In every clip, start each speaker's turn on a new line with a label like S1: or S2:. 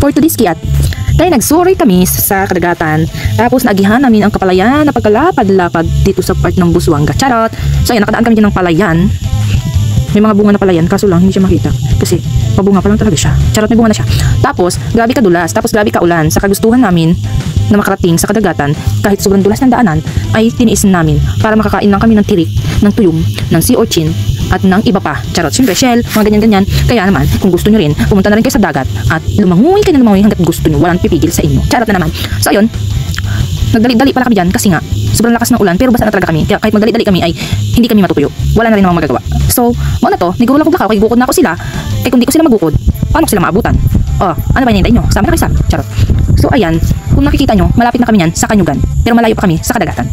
S1: for today's kiat. Dahil nagsuroy kami sa kadagatan, tapos naagihan namin ang kapalayan na pagkalapad-lapad dito sa part ng Busuanga. Charot! So ayan, nakadaan kami dyan ng palayan. May mga bunga na palayan, kaso lang hindi siya makita. Kasi pabunga pa lang talaga siya. Charot, may bunga na siya. Tapos, grabe kadulas, tapos grabe kaulan. Sa kagustuhan namin na makarating sa kadagatan, kahit sobrang dulas ng daanan, ay tiniis namin para makakain lang kami ng tirik, ng tuyong, ng sea urchin, at ng iba pa. Charot, syempre, shell, mga ganyan-ganyan. Kaya naman, kung gusto nyo rin, pumunta na rin kayo sa dagat at lumangoy kayo na lumangoy hanggat gusto nyo. Walang pipigil sa inyo. Charot na naman. So, ayun, nagdali-dali pala kami dyan kasi nga, sobrang lakas ng ulan, pero basa na talaga kami. Kaya kahit magdali-dali kami ay hindi kami matutuyo. Wala na rin namang magagawa. So, mo na to, niguro lang ko baka, kay bukod na ako sila. Kaya kung di ko sila magukod, paano ko sila maabutan? Oh, ano ba hinihintay nyo? Sama na kayo sa amin. Charot. So, ayan, kung nakikita nyo, malapit na kami yan sa Kanyugan. Pero malayo pa kami sa kadagatan.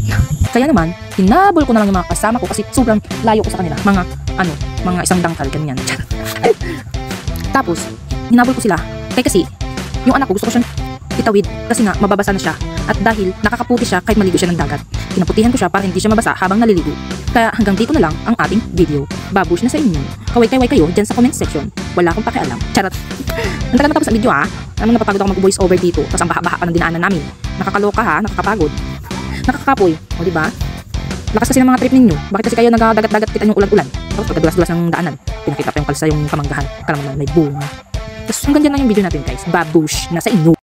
S1: Kaya naman, hinabol ko na lang yung mga kasama ko kasi sobrang layo ko sa kanila. Mga isang dangkal, ganyan. Tapos, hinabol ko sila. Kaya kasi, yung anak ko gusto ko siyang itawid kasi nga mababasa na siya. At dahil nakakaputi siya kahit maligo siya ng dagat, pinaputihan ko siya para hindi siya mabasa habang naliligo. Kaya hanggang dito na lang ang ating video. Babush na sa inyo. Kaway-kaway kayo dyan sa comment section. Wala akong pakialam. Charot. Antagal matapos ang video ha. Alam mo, napapagod ako mag-voice over dito. Tapos ang baha-baha pa ng dinaanan namin. Nakakaloka ha, nakakapagod. Nakakapoy. O diba? Lakas kasi ng mga trip ninyo. Bakit kasi kayo nagdagat-dagat kita yung ulan-ulan? Tapos pagkadulas-dulas ng daanan, pinakita pa yung kalsa yung kamanggahan. Kala mo na may bunga. Tapos hanggang dyan lang yung video natin guys. Babush na sa inyo.